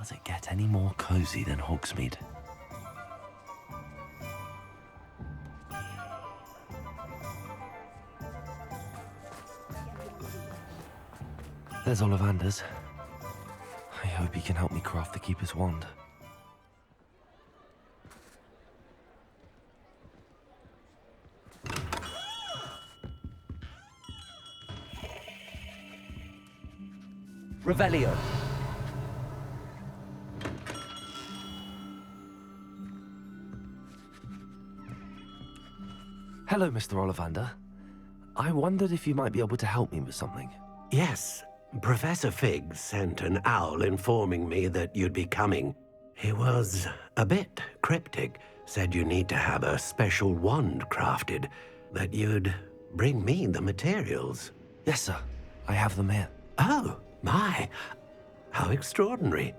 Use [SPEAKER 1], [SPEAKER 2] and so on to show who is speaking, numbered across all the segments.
[SPEAKER 1] Does it get any more cozy than Hogsmeade? There's Ollivander's. I hope he can help me craft the Keeper's wand. Revelio. Hello, Mr. Ollivander. I wondered if you might be able to help me with something.
[SPEAKER 2] Yes, Professor Fig sent an owl informing me that you'd be coming. He was a bit cryptic, said you need to have a special wand crafted, that you'd bring me the materials.
[SPEAKER 1] Yes, sir. I have them here.
[SPEAKER 2] Oh, my. How extraordinary.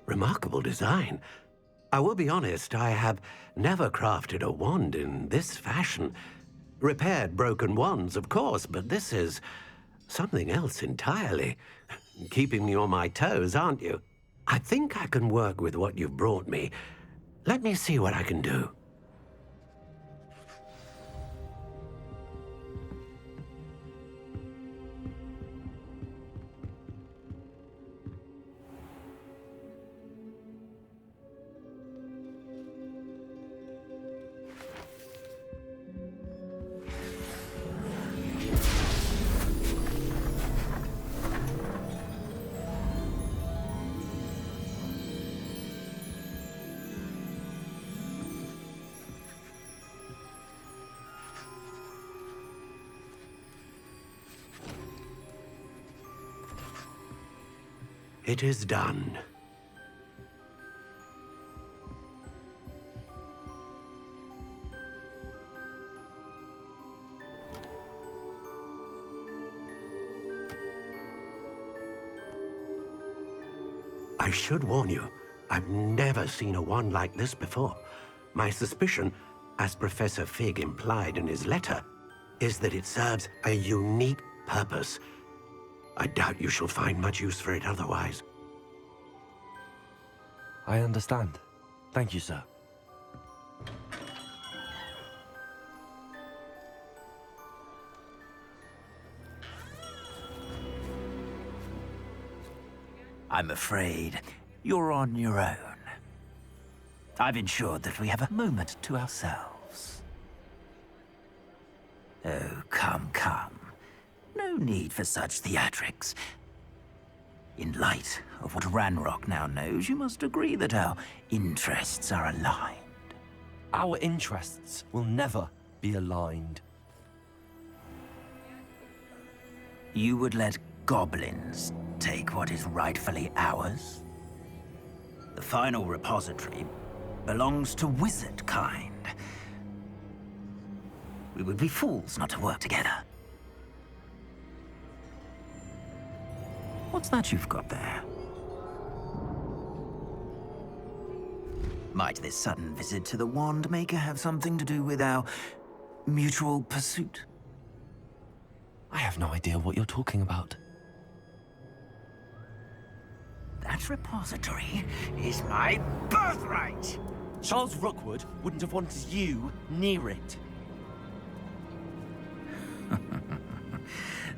[SPEAKER 2] Remarkable design. I will be honest, I have never crafted a wand in this fashion. Repaired broken wands, of course, but this is something else entirely. Keeping me on my toes, aren't you? I think I can work with what you've brought me. Let me see what I can do. It is done. I should warn you, I've never seen a wand like this before. My suspicion, as Professor Fig implied in his letter, is that it serves a unique purpose. I doubt you shall find much use for it otherwise.
[SPEAKER 1] I understand. Thank you, sir.
[SPEAKER 3] I'm afraid you're on your own. I've ensured that we have a moment to ourselves. Oh, come, come. No need for such theatrics. In light of what Ranrock now knows, you must agree that our interests are aligned.
[SPEAKER 1] Our interests will never be aligned.
[SPEAKER 3] You would let goblins take what is rightfully ours? The final repository belongs to wizard kind. We would be fools not to work together. What's that you've got there? Might this sudden visit to the Wand Maker have something to do with our mutual pursuit?
[SPEAKER 1] I have no idea what you're talking about.
[SPEAKER 3] That repository is my birthright!
[SPEAKER 1] Charles Rookwood wouldn't have wanted you near it.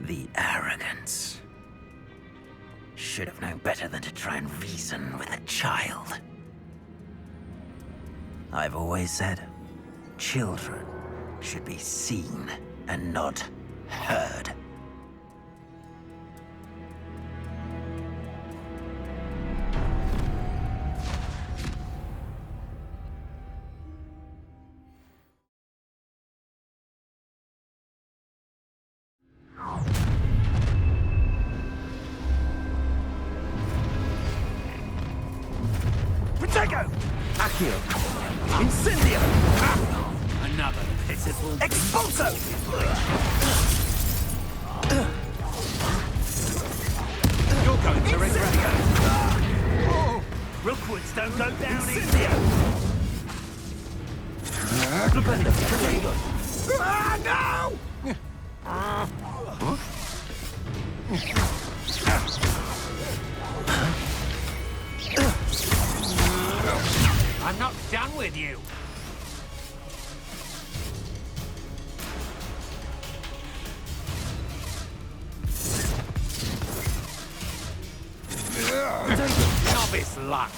[SPEAKER 3] The arrogance. Should have known better than to try and reason with a child. I've always said, children should be seen and not heard.
[SPEAKER 1] Protego! Accio! Incendio!
[SPEAKER 3] Another pitiful...
[SPEAKER 1] Expulso!
[SPEAKER 3] You're going to regret
[SPEAKER 1] Incendio!
[SPEAKER 3] it. Rookwoods don't go down easy.
[SPEAKER 1] Incendio! Flipendo! Protego! Ah, no!
[SPEAKER 4] I'm not done with you. Novice luck.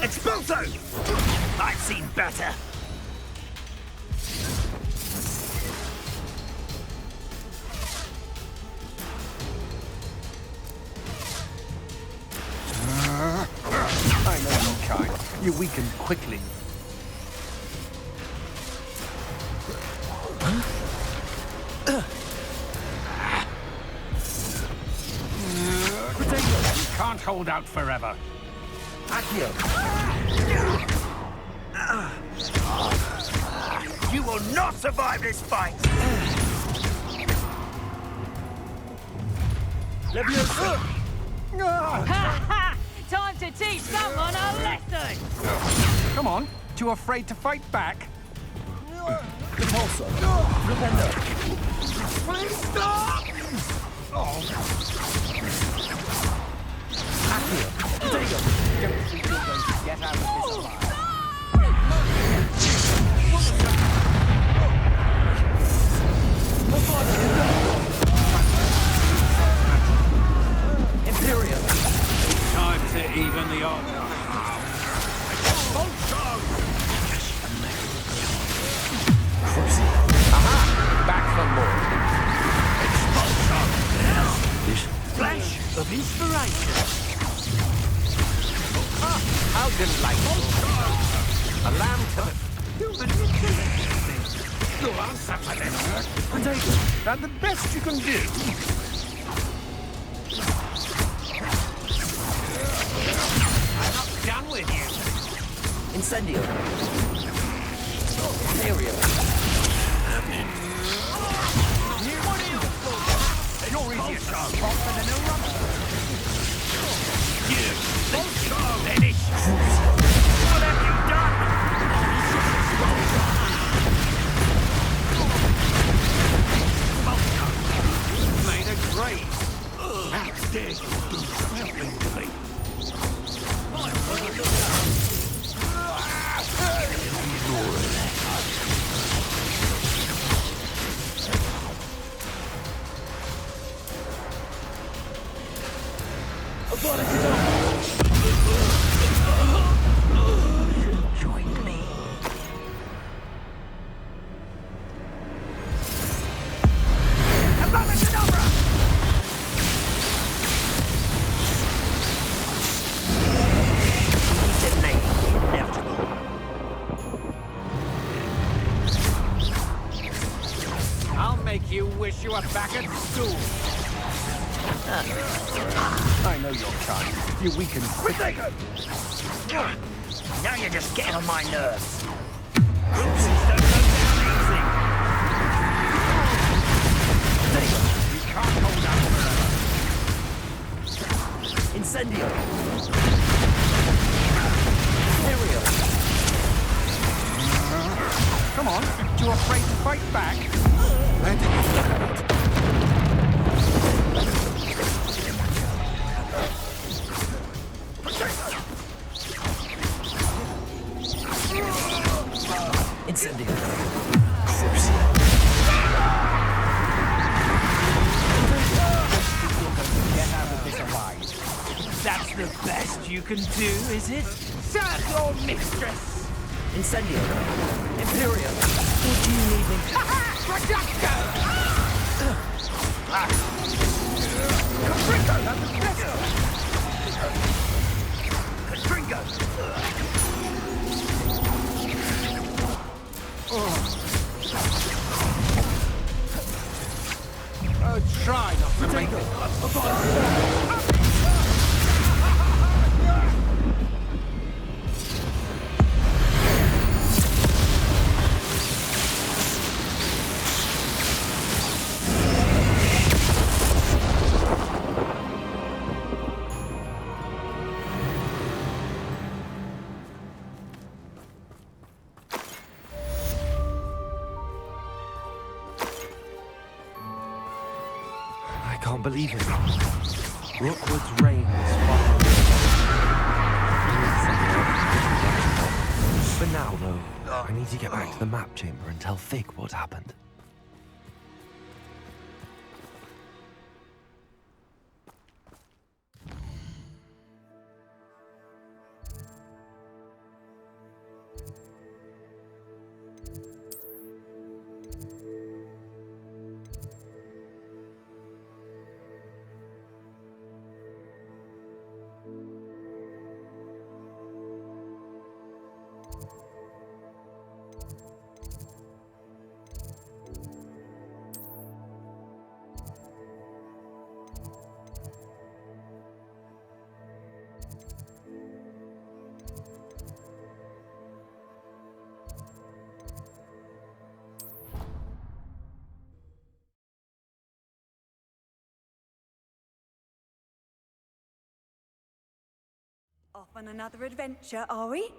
[SPEAKER 3] Expulso! I've seen better.
[SPEAKER 4] I know your kind. You weaken quickly. You can't hold out forever.
[SPEAKER 3] You will not survive this fight!
[SPEAKER 5] Time to teach someone a lesson!
[SPEAKER 4] Come on, too afraid to fight back?
[SPEAKER 3] Please stop!
[SPEAKER 4] Don't think you're going to get out of this alive.
[SPEAKER 3] Imperium!
[SPEAKER 4] Time to even the odds. Aha! Back for more.
[SPEAKER 3] Flash of inspiration!
[SPEAKER 4] How delightful. A lamb to You'll answer for this. And the best you can do. I'm not done with you.
[SPEAKER 3] Incendio! Imperium!
[SPEAKER 4] You're easier to spot than an eruption.
[SPEAKER 3] Finish! What have you done?
[SPEAKER 4] Made a grave. How dare you do such a thing to me?
[SPEAKER 3] Join me.
[SPEAKER 4] I'll make you wish you were back at school. I know your kind. You weaken quickly.
[SPEAKER 3] Now you're just getting on my nerves.
[SPEAKER 4] You can't hold out forever.
[SPEAKER 3] Incendio! Imperium!
[SPEAKER 4] Come on, too afraid to fight back? Where did you learn it?
[SPEAKER 3] Incendio!
[SPEAKER 4] Get out of this alive. That's the best you can do, is it? Serve your mistress!
[SPEAKER 3] Incendio! Imperium!
[SPEAKER 4] What do you need me to... Projecto! Caprico, that's the best!
[SPEAKER 3] Catringo!
[SPEAKER 4] Try not to make it.
[SPEAKER 1] can't believe it. Rookwood's reign is far. For now, though, I need to get back to the map chamber and tell Fig what happened.
[SPEAKER 6] Off on another adventure, are we?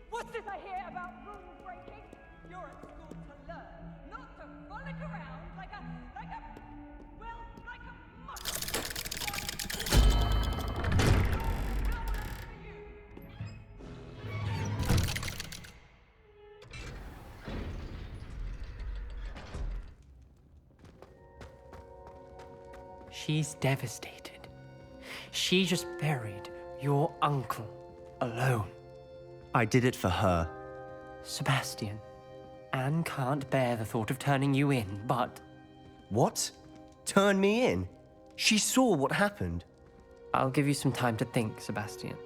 [SPEAKER 5] What's this I hear about rule breaking? You're at school to learn, not to frolic around like a
[SPEAKER 7] She's devastated. She just buried your uncle alone.
[SPEAKER 8] I did it for her.
[SPEAKER 7] Sebastian, Anne can't bear the thought of turning you in, but
[SPEAKER 8] What? Turn me in? She saw what happened.
[SPEAKER 7] I'll give you some time to think, Sebastian.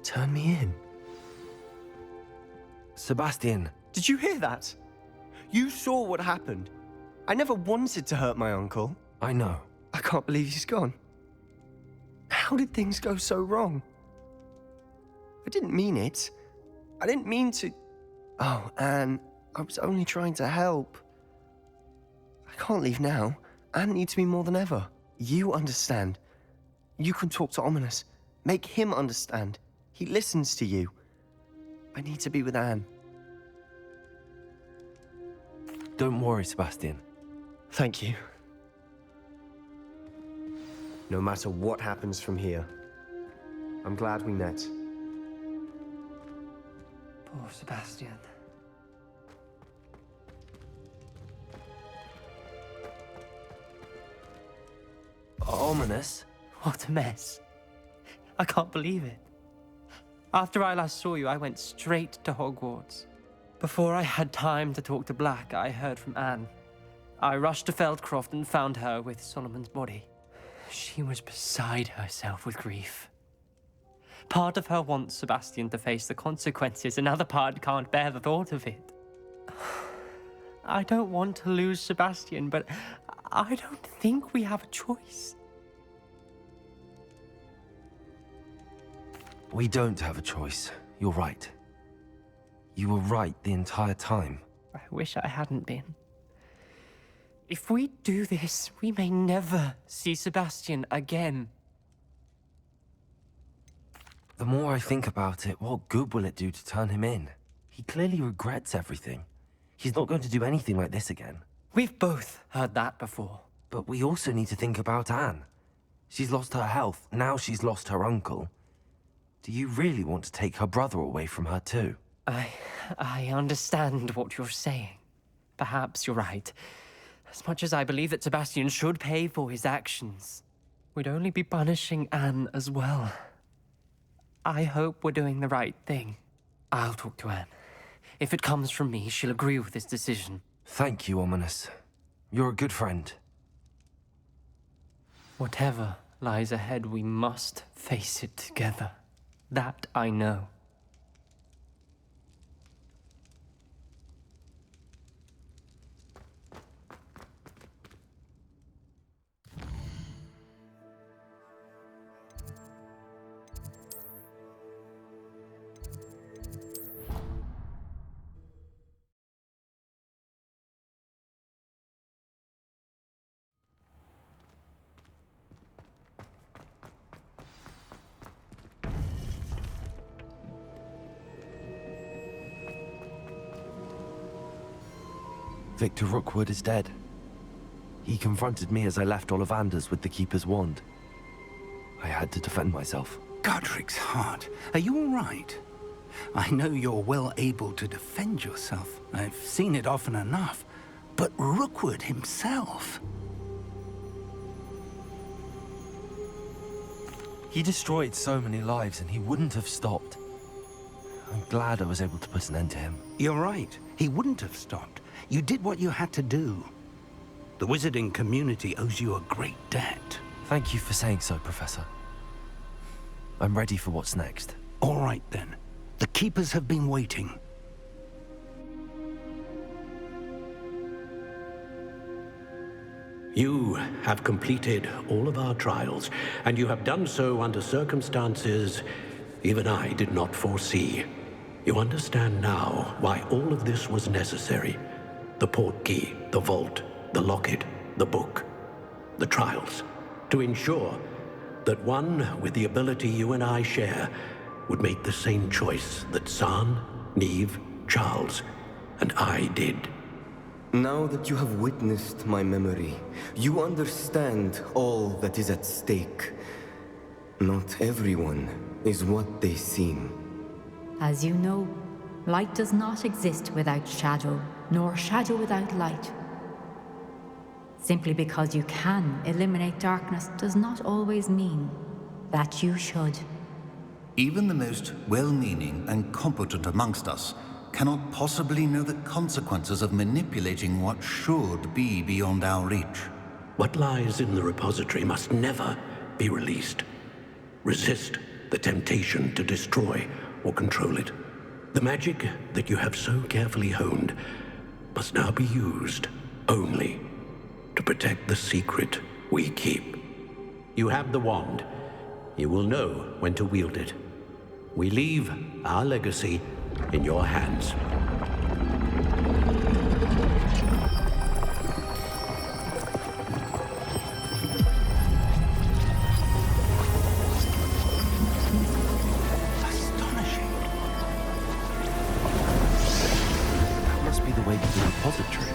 [SPEAKER 8] Turn me in?
[SPEAKER 1] Sebastian.
[SPEAKER 8] Did you hear that? You saw what happened. I never wanted to hurt my uncle.
[SPEAKER 1] I know.
[SPEAKER 8] I can't believe he's gone. How did things go so wrong? I didn't mean it. I didn't mean to... Oh, Anne, I was only trying to help. I can't leave now. Anne needs me more than ever. You understand. You can talk to Ominous. Make him understand. He listens to you. I need to be with Anne.
[SPEAKER 1] Don't worry, Sebastian.
[SPEAKER 8] Thank you. No matter what happens from here, I'm glad we met.
[SPEAKER 7] Poor Sebastian.
[SPEAKER 1] Ominous?
[SPEAKER 7] What a mess. I can't believe it. After I last saw you, I went straight to Hogwarts. Before I had time to talk to Black, I heard from Anne. I rushed to Feldcroft and found her with Solomon's body. She was beside herself with grief. Part of her wants Sebastian to face the consequences, another part can't bear the thought of it. I don't want to lose Sebastian, but I don't think we have a choice.
[SPEAKER 1] We don't have a choice. You're right. You were right the entire time.
[SPEAKER 7] I wish I hadn't been. If we do this, we may never see Sebastian again.
[SPEAKER 1] The more I think about it, what good will it do to turn him in? He clearly regrets everything. He's not going to do anything like this again.
[SPEAKER 7] We've both heard that before.
[SPEAKER 1] But we also need to think about Anne. She's lost her health, now she's lost her uncle. Do you really want to take her brother away from her too?
[SPEAKER 7] I understand what you're saying. Perhaps you're right. As much as I believe that Sebastian should pay for his actions, we'd only be punishing Anne as well. I hope we're doing the right thing. I'll talk to Anne. If it comes from me, she'll agree with this decision.
[SPEAKER 1] Thank you, Ominous. You're a good friend.
[SPEAKER 7] Whatever lies ahead, we must face it together. That I know.
[SPEAKER 1] Victor Rookwood is dead. He confronted me as I left Ollivander's with the Keeper's wand. I had to defend myself.
[SPEAKER 9] Godric's heart. Are you all right? I know you're well able to defend yourself. I've seen it often enough. But Rookwood himself...
[SPEAKER 1] He destroyed so many lives and he wouldn't have stopped. I'm glad I was able to put an end to him.
[SPEAKER 9] You're right. He wouldn't have stopped. You did what you had to do. The wizarding community owes you a great debt.
[SPEAKER 1] Thank you for saying so, Professor. I'm ready for what's next.
[SPEAKER 9] All right, then. The Keepers have been waiting.
[SPEAKER 2] You have completed all of our trials, and you have done so under circumstances even I did not foresee. You understand now why all of this was necessary. The portkey, the vault, the locket, the book, the trials. To ensure that one with the ability you and I share would make the same choice that San, Neve, Charles, and I did.
[SPEAKER 10] Now that you have witnessed my memory, you understand all that is at stake. Not everyone is what they seem.
[SPEAKER 11] As you know, light does not exist without shadow, nor shadow without light. Simply because you can eliminate darkness does not always mean that you should.
[SPEAKER 12] Even the most well-meaning and competent amongst us cannot possibly know the consequences of manipulating what should be beyond our reach.
[SPEAKER 2] What lies in the repository must never be released. Resist the temptation to destroy or control it. The magic that you have so carefully honed must now be used only to protect the secret we keep. You have the wand. You will know when to wield it. We leave our legacy in your hands.
[SPEAKER 9] Astonishing.
[SPEAKER 1] That must be the way to the repository.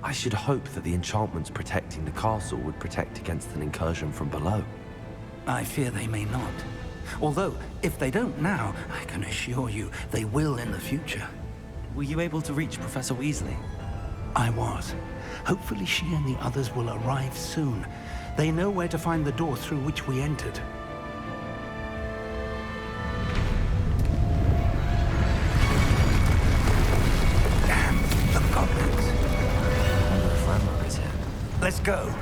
[SPEAKER 1] I should hope that the enchantments protecting the castle would protect against an incursion from below.
[SPEAKER 9] I fear they may not. Although, if they don't now, I can assure you they will in the future.
[SPEAKER 1] Were you able to reach Professor Weasley?
[SPEAKER 9] I was. Hopefully she and the others will arrive soon. They know where to find the door through which we entered. Damn, the goblins.
[SPEAKER 1] I wonder if Ranrock is here.
[SPEAKER 9] Let's go.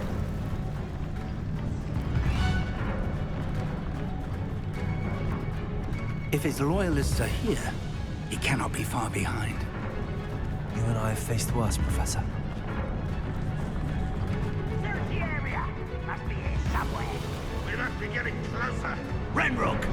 [SPEAKER 9] If his loyalists are here, he cannot be far behind.
[SPEAKER 1] You and I have faced worse, Professor.
[SPEAKER 4] Search the area. Must be here somewhere.
[SPEAKER 13] We must be getting closer.
[SPEAKER 9] Ranrock!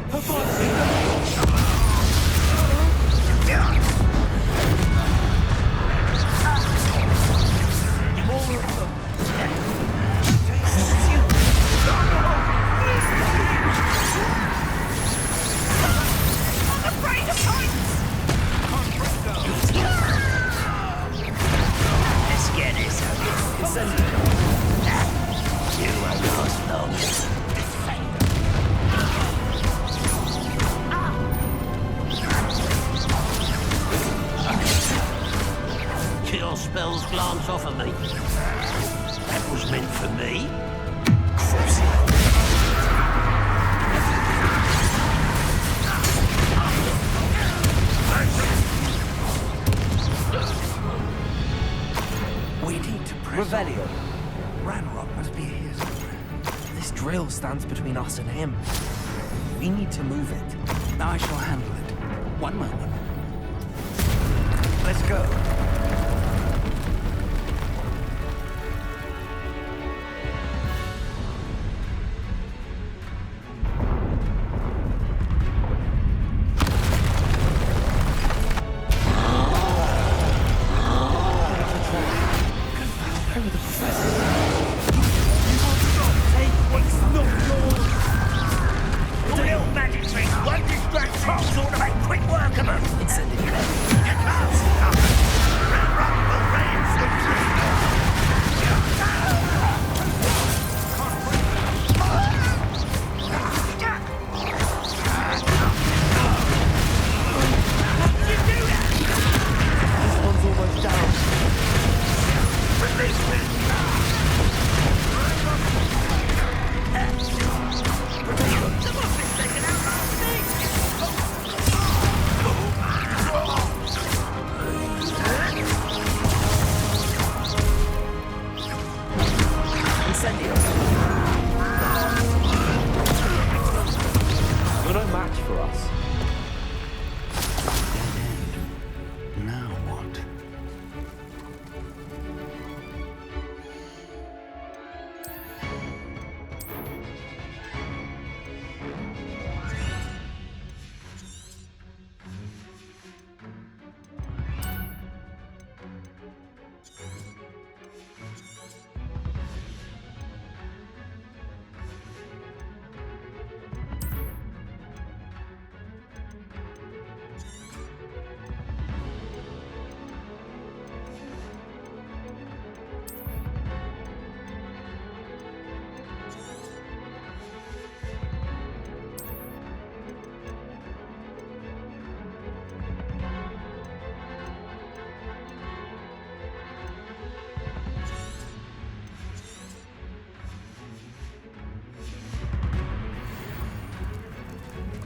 [SPEAKER 4] Let's get this over. You won't last long. Cure spells glance off of me. That was meant for me.
[SPEAKER 9] We need to press
[SPEAKER 1] Revelio.
[SPEAKER 9] on. Ranrock must be here somewhere.
[SPEAKER 1] This drill stands between us and him. We need to move it.
[SPEAKER 9] I shall handle it. One moment. Let's go.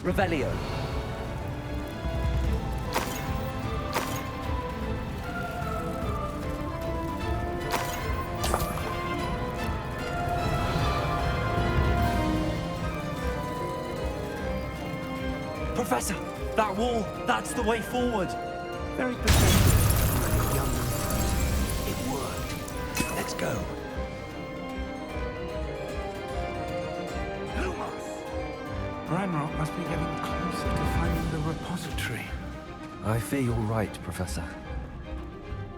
[SPEAKER 4] Revelio.
[SPEAKER 1] Professor, that wall, that's the way forward.
[SPEAKER 9] Very pathetic, young man. It worked. Let's go. Ranrock must be getting closer to finding the repository.
[SPEAKER 1] I fear you're right, Professor.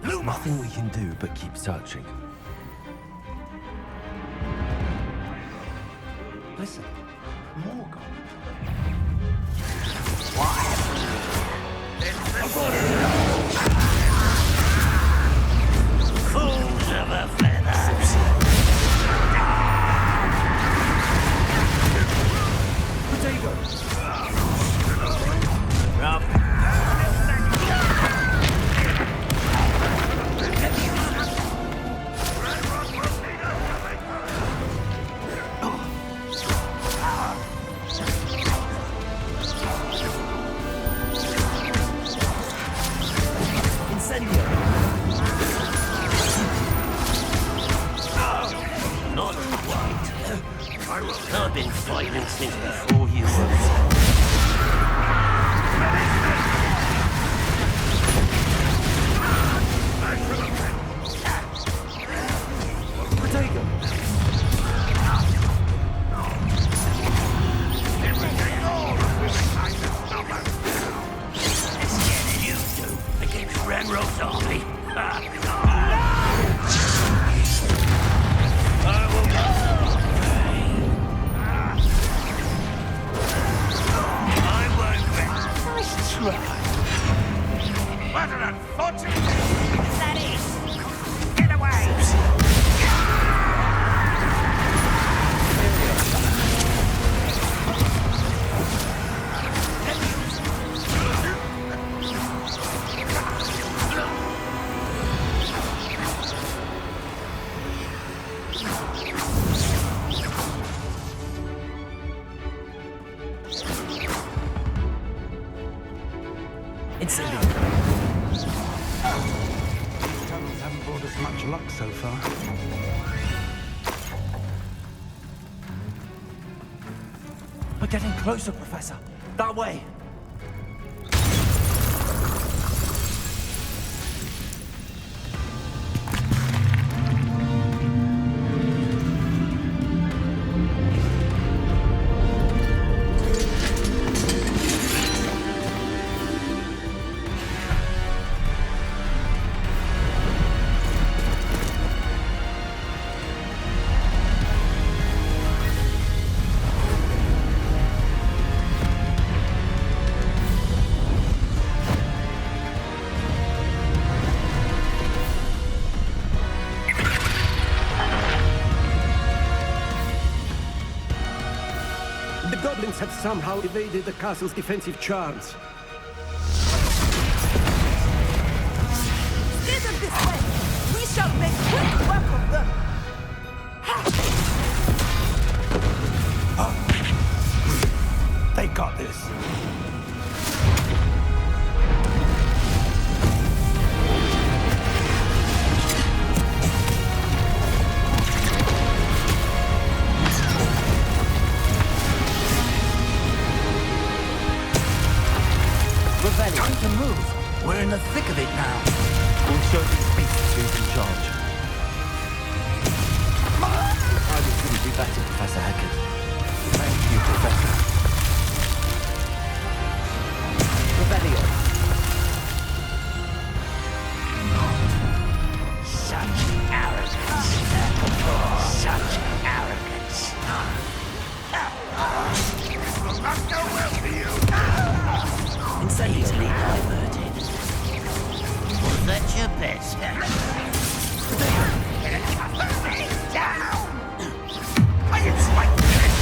[SPEAKER 1] There's nothing we can do but keep searching.
[SPEAKER 9] Listen, Morgan.
[SPEAKER 2] Fools of a feather!
[SPEAKER 1] Potato!
[SPEAKER 2] Rob. Not quite. I've been fighting since before you were.
[SPEAKER 13] What an unfortunate that is! Get away!
[SPEAKER 9] Tunnels haven't brought us much luck so far.
[SPEAKER 1] We're getting closer, Professor. That way.
[SPEAKER 2] The goblins have somehow evaded the castle's defensive charms.
[SPEAKER 6] Steer them this way! We shall make quick work of them!
[SPEAKER 9] They got this.
[SPEAKER 3] Time to move. We're in the thick of it now.
[SPEAKER 1] We'll show these beasts who's in charge. I couldn't do better, Professor Heckard.
[SPEAKER 3] Thank you, Professor.
[SPEAKER 4] Revelio.
[SPEAKER 2] Such arrogance. Such arrogance.
[SPEAKER 13] This will not go well for you!
[SPEAKER 2] Easily diverted. Was that your best?
[SPEAKER 13] Down! I expect this!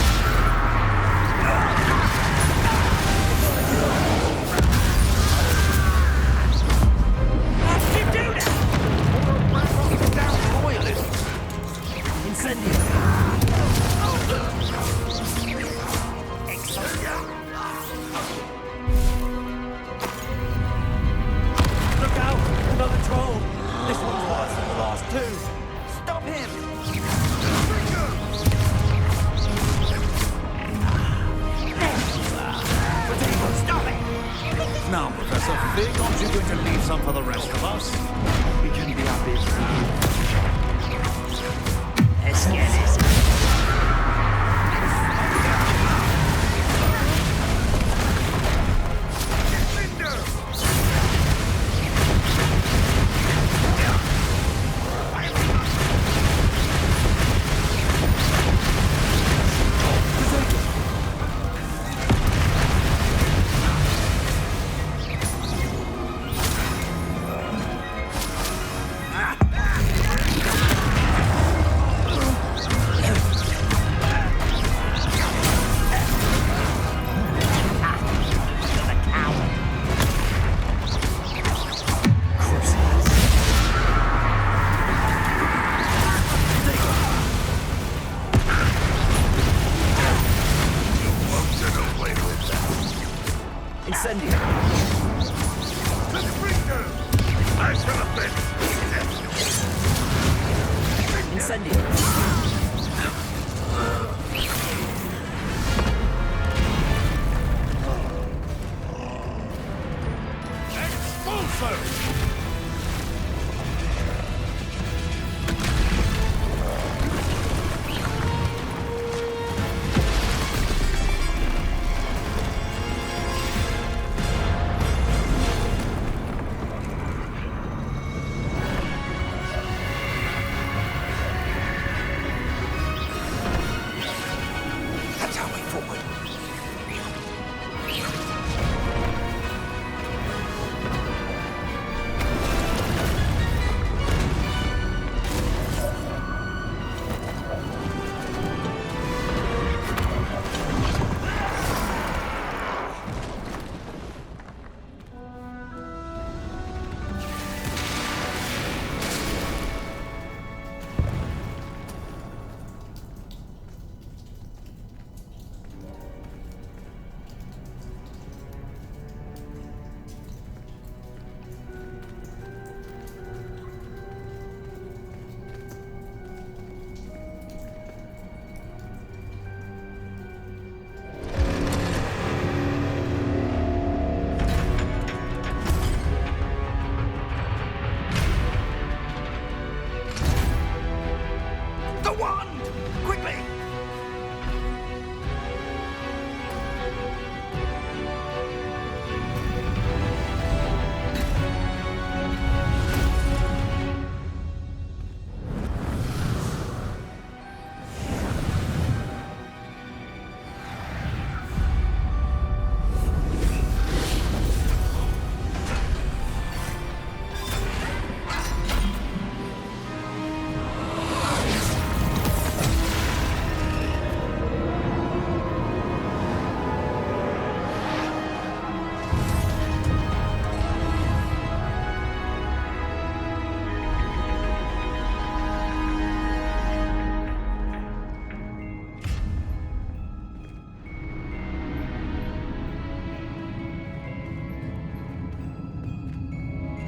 [SPEAKER 2] How'd you do that?
[SPEAKER 13] Down royalism!
[SPEAKER 2] Incendio.
[SPEAKER 13] going to leave some for the rest of us?
[SPEAKER 4] We can be our best.
[SPEAKER 13] Let's get this.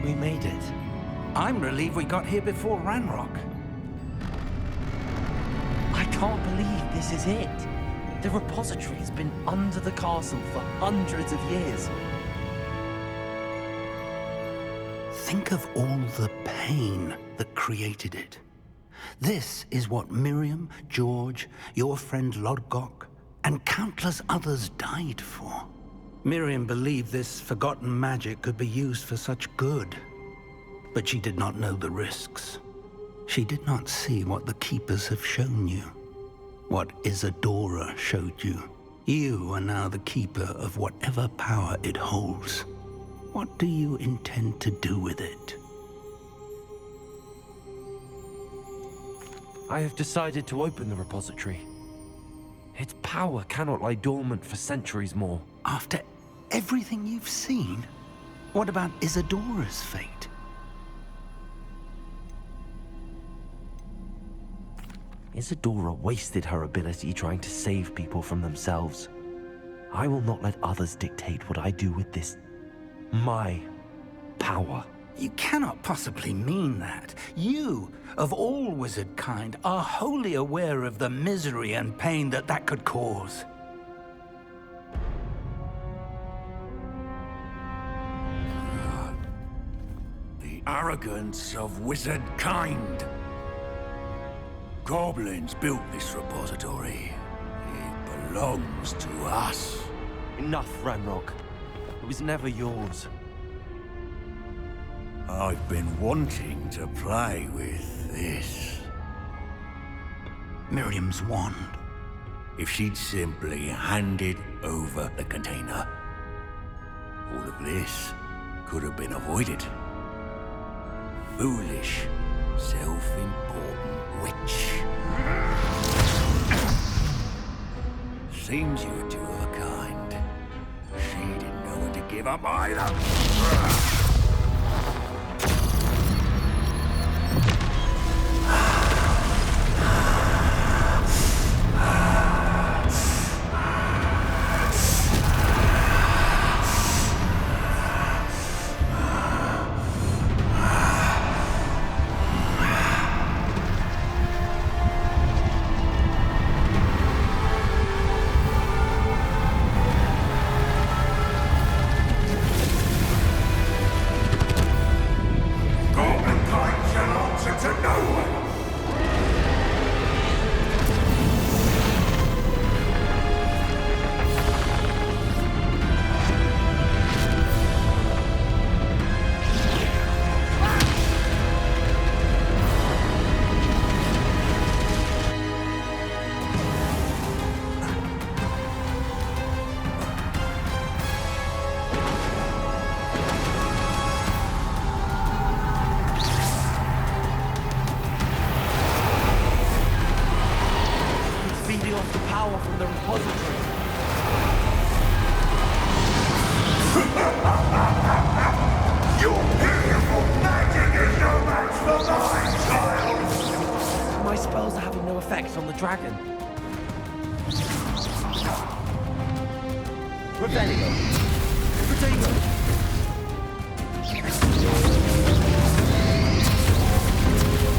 [SPEAKER 4] We made it.
[SPEAKER 9] I'm relieved we got here before Ranrock.
[SPEAKER 1] I can't believe this is it. The repository has been under the castle for hundreds of years.
[SPEAKER 9] Think of all the pain that created it. This is what Miriam, George, your friend Lodgok, and countless others died for. Miriam believed this forgotten magic could be used for such good, but she did not know the risks. She did not see what the Keepers have shown you, what Isadora showed you. You are now the Keeper of whatever power it holds. What do you intend to do with it?
[SPEAKER 1] I have decided to open the repository. Its power cannot lie dormant for centuries more.
[SPEAKER 9] After everything you've seen, what about Isadora's fate?
[SPEAKER 1] Isadora wasted her ability trying to save people from themselves. I will not let others dictate what I do with this. My power.
[SPEAKER 9] You cannot possibly mean that. You, of all wizard kind, are wholly aware of the misery and pain that could cause.
[SPEAKER 14] arrogance of wizard kind. Goblins built this repository. It belongs to us.
[SPEAKER 1] Enough, Ranrock. It was never yours.
[SPEAKER 14] I've been wanting to play with this.
[SPEAKER 9] Miriam's wand.
[SPEAKER 14] If she'd simply handed over the container, all of this could have been avoided. Foolish, self-important witch. Seems you were two of a kind. She didn't know when to give up either.
[SPEAKER 1] Dragon. Revelio. Protego.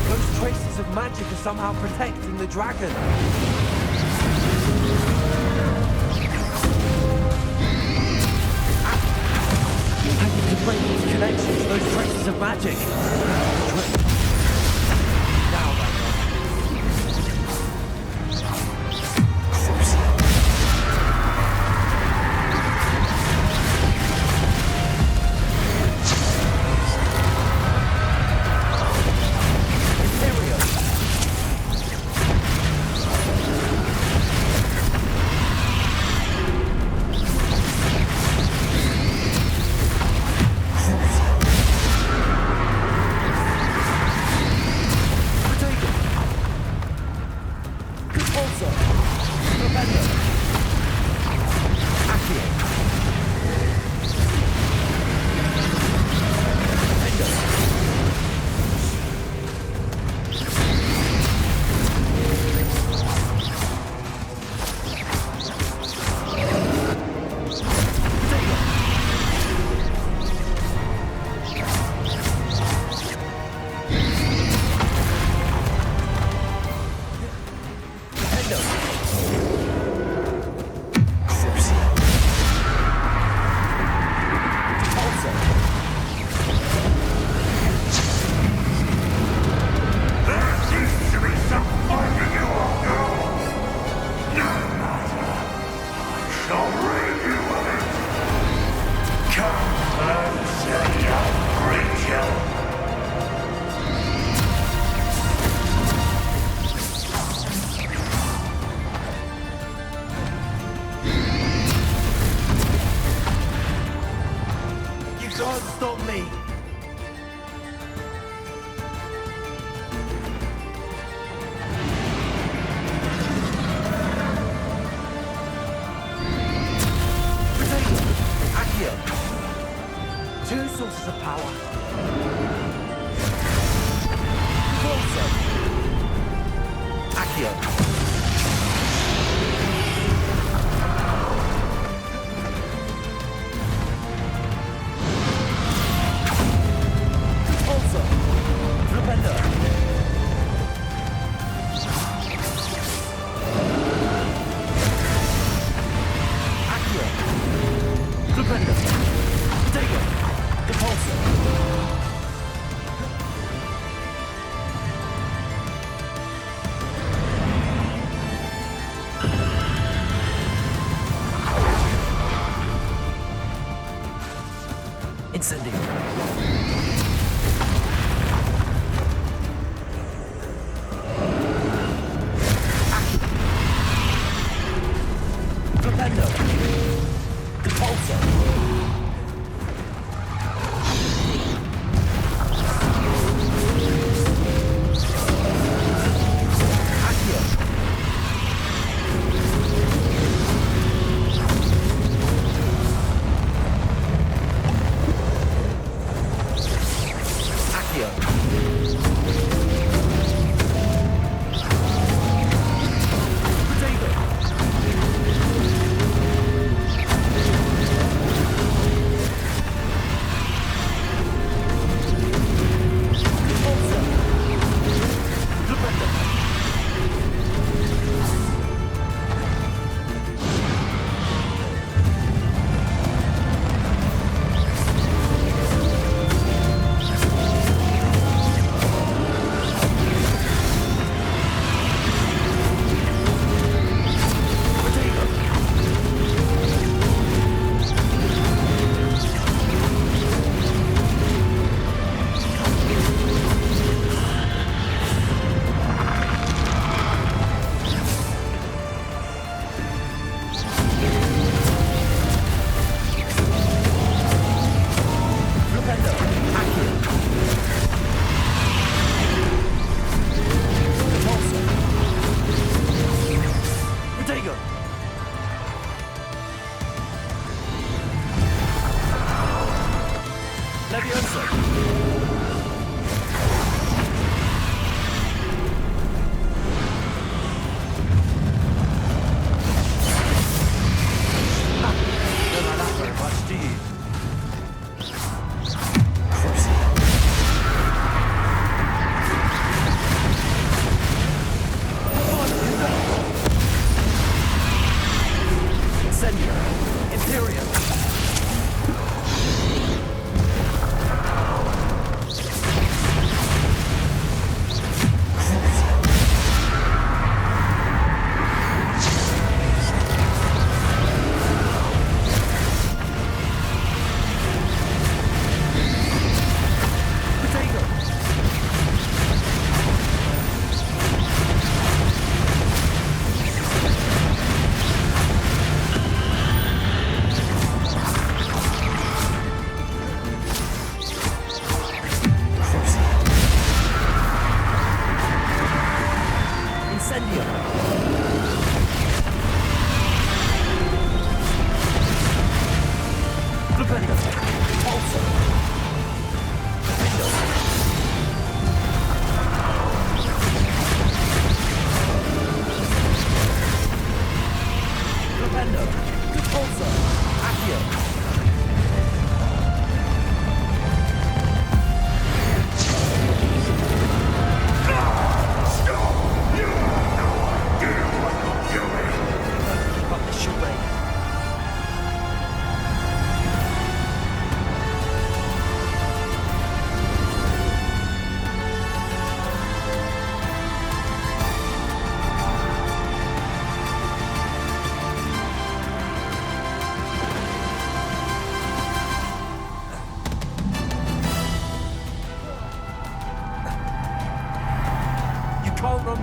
[SPEAKER 1] Those traces of magic are somehow protecting the dragon. I need to break these connections, those traces of magic. Now then. Don't stop me! Accio! Two sources of power. Closer! Accio!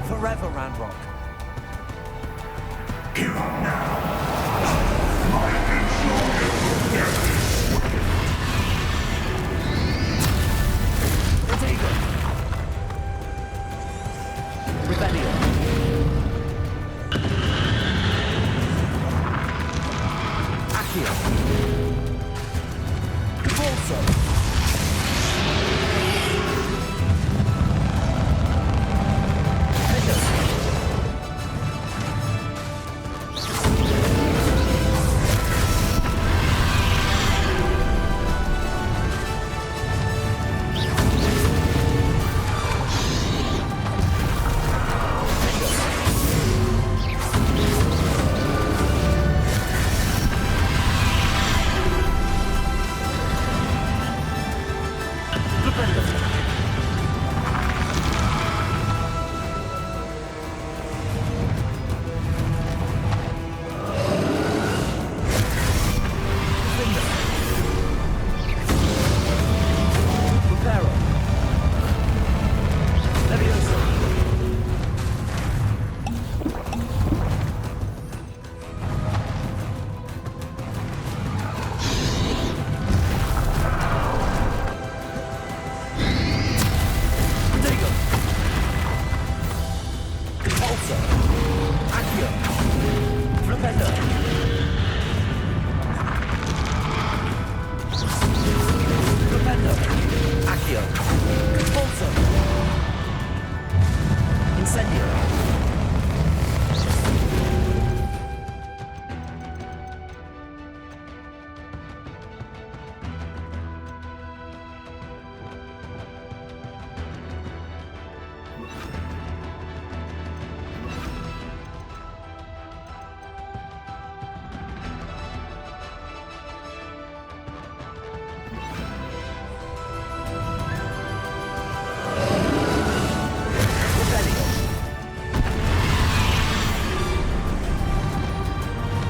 [SPEAKER 1] Forever, Ranrock.
[SPEAKER 14] Give up now. My insulted death is wicked.
[SPEAKER 1] Protego. Rebellion. Accio. Convulso.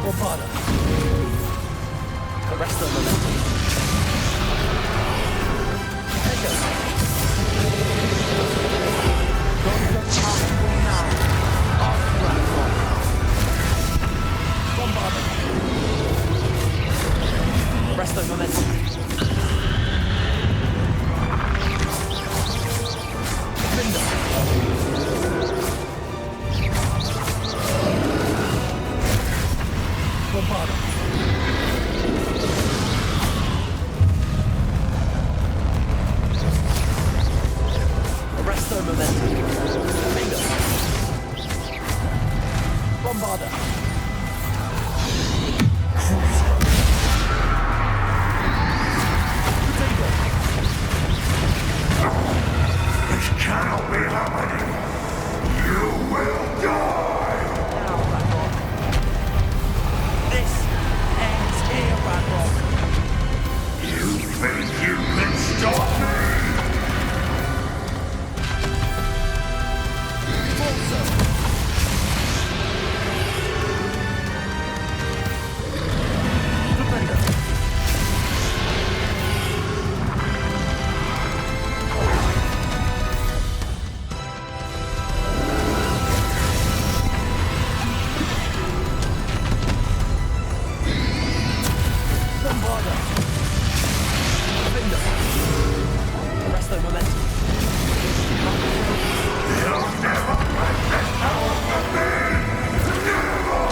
[SPEAKER 1] Bombarda. Arrest the momentum. Defender. Don't powerful now. Off platform. Bombarda. Arrest the momentum. Defender. Bombarda. Arrest their momentum. Bingo. Bombarda. Bingo.
[SPEAKER 14] This cannot be happening. You will die.
[SPEAKER 4] Now, Ranrock. This ends here, Ranrock.
[SPEAKER 14] You think you can stop me?
[SPEAKER 1] Arrest their momentum.
[SPEAKER 14] You'll never let this power from me! Never!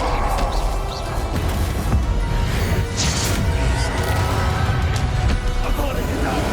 [SPEAKER 14] I'm calling it down.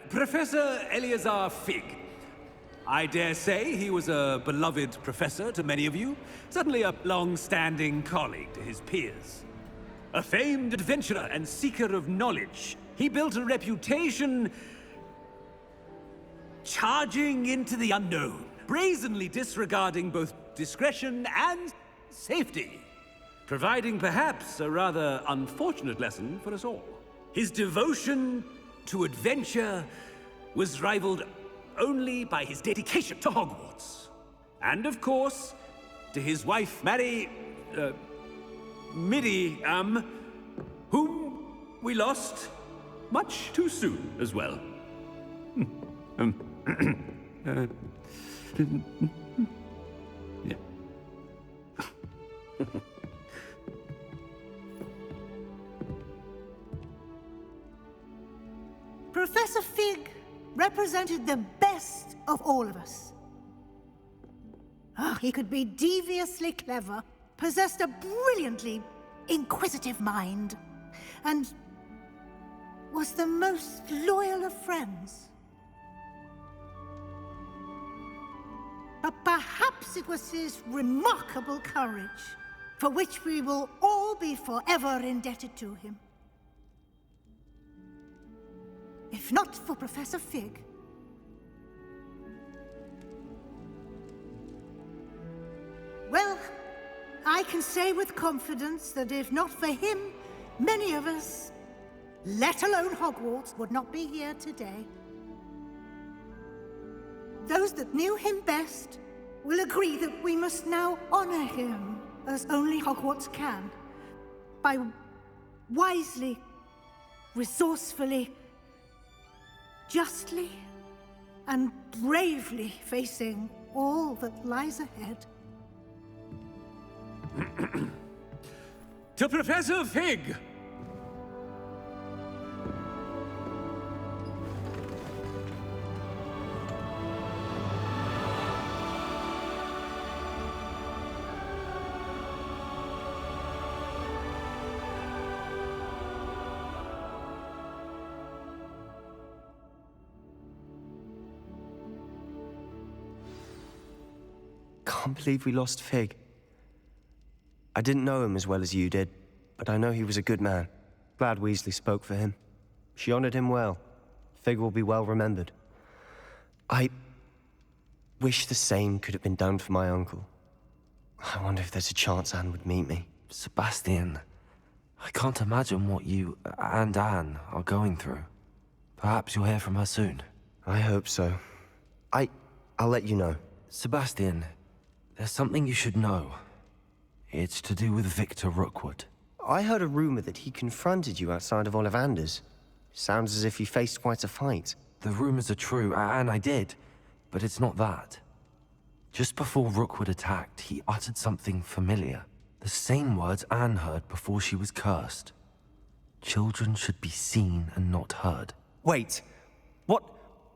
[SPEAKER 15] Professor Eleazar Fig. I dare say he was a beloved professor to many of you, certainly a long-standing colleague to his peers. A famed adventurer and seeker of knowledge, he built a reputation charging into the unknown, brazenly disregarding both discretion and safety, providing perhaps a rather unfortunate lesson for us all. His devotion to adventure was rivaled only by his dedication to Hogwarts. And of course, to his wife, Miriam, whom we lost much too soon as well. Yeah.
[SPEAKER 16] Professor Fig represented the best of all of us. He could be deviously clever, possessed a brilliantly inquisitive mind, and was the most loyal of friends. But perhaps it was his remarkable courage, for which we will all be forever indebted to him. If not for Professor Fig, well, I can say with confidence that if not for him, many of us, let alone Hogwarts, would not be here today. Those that knew him best will agree that we must now honor him as only Hogwarts can, by wisely, resourcefully, justly, and bravely facing all that lies ahead.
[SPEAKER 15] To Professor Fig!
[SPEAKER 8] Can't believe we lost Fig. I didn't know him as well as you did, but I know he was a good man. Glad Weasley spoke for him. She honored him well. Fig will be well remembered. I wish the same could have been done for my uncle. I wonder if there's a chance Anne would meet me.
[SPEAKER 1] Sebastian, I can't imagine what you and Anne are going through. Perhaps you'll hear from her soon.
[SPEAKER 8] I hope so. I'll let you know.
[SPEAKER 1] Sebastian, there's something you should know. It's to do with Victor Rookwood.
[SPEAKER 8] I heard a rumor that he confronted you outside of Ollivander's. Sounds as if he faced quite a fight.
[SPEAKER 1] The rumors are true, and I did, but it's not that. Just before Rookwood attacked, he uttered something familiar. The same words Anne heard before she was cursed. Children should be seen and not heard.
[SPEAKER 8] Wait, what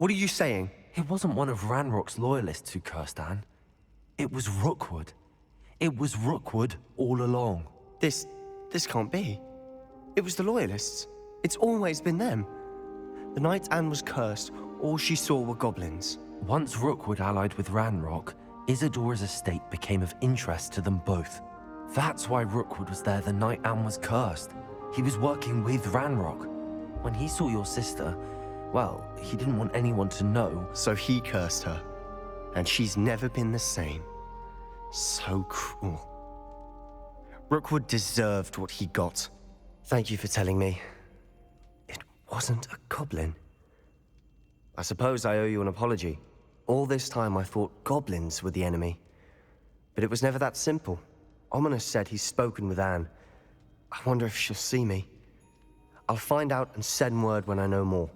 [SPEAKER 8] are you saying?
[SPEAKER 1] It wasn't one of Ranrock's loyalists who cursed Anne. It was Rookwood. It was Rookwood all along.
[SPEAKER 8] This can't be. It was the Loyalists. It's always been them. The night Anne was cursed, all she saw were goblins.
[SPEAKER 1] Once Rookwood allied with Ranrock, Isadora's estate became of interest to them both. That's why Rookwood was there the night Anne was cursed. He was working with Ranrock. When he saw your sister, well, he didn't want anyone to know.
[SPEAKER 8] So he cursed her. And she's never been the same. So cruel. Rookwood deserved what he got. Thank you for telling me. It wasn't a goblin. I suppose I owe you an apology. All this time I thought goblins were the enemy. But it was never that simple. Ominous said he's spoken with Anne. I wonder if she'll see me. I'll find out and send word when I know more.